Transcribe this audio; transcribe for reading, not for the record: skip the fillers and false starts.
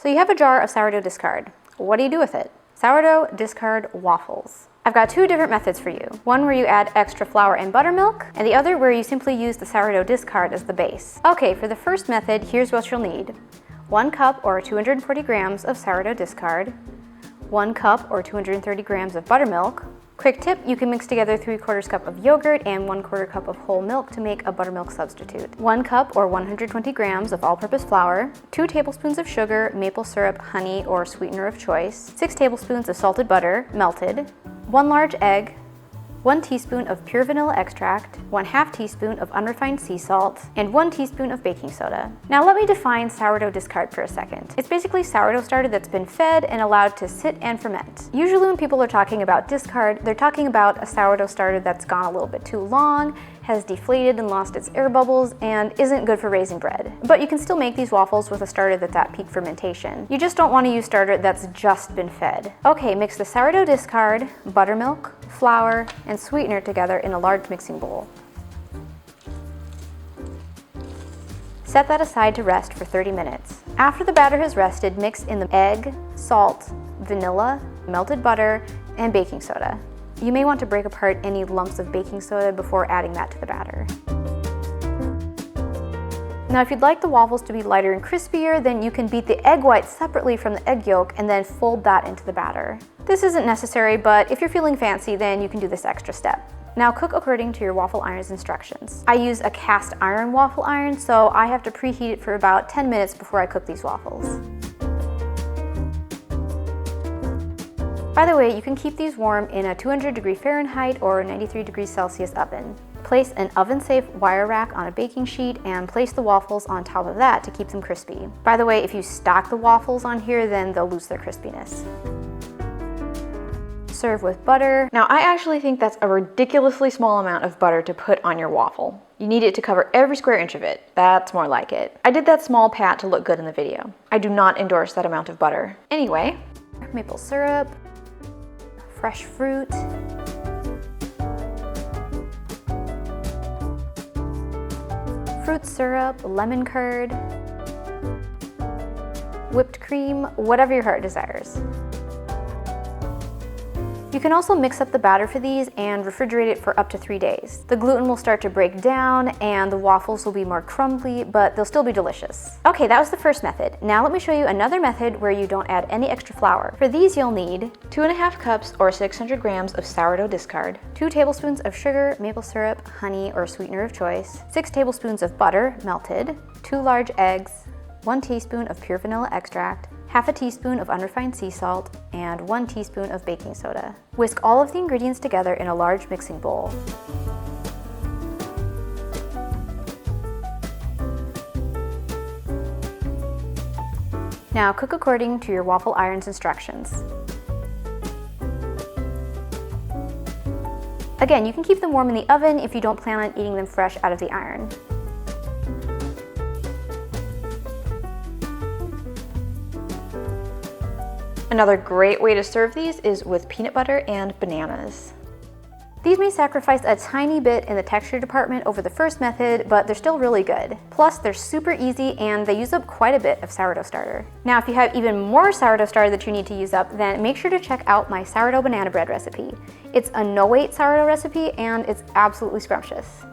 So you have a jar of sourdough discard. What do you do with it? Sourdough discard waffles. I've got two different methods for you. One where you add extra flour and buttermilk, and the other where you simply use the sourdough discard as the base. Okay, for the first method, here's what you'll need. 1 cup or 240 grams of sourdough discard, 1 cup or 230 grams of buttermilk. Quick tip, you can mix together 3/4 cup of yogurt and 1/4 cup of whole milk to make a buttermilk substitute. 1 cup or 120 grams of all-purpose flour, 2 tablespoons of sugar, maple syrup, honey, or sweetener of choice, 6 tablespoons of salted butter, melted, 1 large egg, 1 teaspoon of pure vanilla extract, 1/2 teaspoon of unrefined sea salt, and 1 teaspoon of baking soda. Now let me define sourdough discard for a second. It's basically sourdough starter that's been fed and allowed to sit and ferment. Usually when people are talking about discard, they're talking about a sourdough starter that's gone a little bit too long, has deflated and lost its air bubbles, and isn't good for raising bread. But you can still make these waffles with a starter that's at peak fermentation. You just don't want to use starter that's just been fed. Okay, mix the sourdough discard, buttermilk, flour, and sweetener together in a large mixing bowl. Set that aside to rest for 30 minutes. After the batter has rested, mix in the egg, salt, vanilla, melted butter, and baking soda. You may want to break apart any lumps of baking soda before adding that to the batter. Now if you'd like the waffles to be lighter and crispier, then you can beat the egg whites separately from the egg yolk and then fold that into the batter. This isn't necessary, but if you're feeling fancy, then you can do this extra step. Now cook according to your waffle iron's instructions. I use a cast iron waffle iron, so I have to preheat it for about 10 minutes before I cook these waffles. By the way, you can keep these warm in a 200° Fahrenheit or 93° Celsius oven. Place an oven-safe wire rack on a baking sheet and place the waffles on top of that to keep them crispy. By the way, if you stack the waffles on here, then they'll lose their crispiness. Serve with butter. Now, I actually think that's a ridiculously small amount of butter to put on your waffle. You need it to cover every square inch of it. That's more like it. I did that small pat to look good in the video. I do not endorse that amount of butter. Anyway, maple syrup, fresh fruit, fruit syrup, lemon curd, whipped cream, whatever your heart desires. You can also mix up the batter for these and refrigerate it for up to 3 days. The gluten will start to break down and the waffles will be more crumbly, but they'll still be delicious. Okay, that was the first method. Now let me show you another method where you don't add any extra flour. For these you'll need 2.5 cups or 600 grams of sourdough discard, 2 tablespoons of sugar, maple syrup, honey, or sweetener of choice, 6 tablespoons of butter, melted, 2 large eggs, 1 teaspoon of pure vanilla extract, 1/2 teaspoon of unrefined sea salt, and 1 teaspoon of baking soda. Whisk all of the ingredients together in a large mixing bowl. Now cook according to your waffle iron's instructions. Again, you can keep them warm in the oven if you don't plan on eating them fresh out of the iron. Another great way to serve these is with peanut butter and bananas. These may sacrifice a tiny bit in the texture department over the first method, but they're still really good. Plus, they're super easy and they use up quite a bit of sourdough starter. Now, if you have even more sourdough starter that you need to use up, then make sure to check out my sourdough banana bread recipe. It's a no-weight sourdough recipe and it's absolutely scrumptious.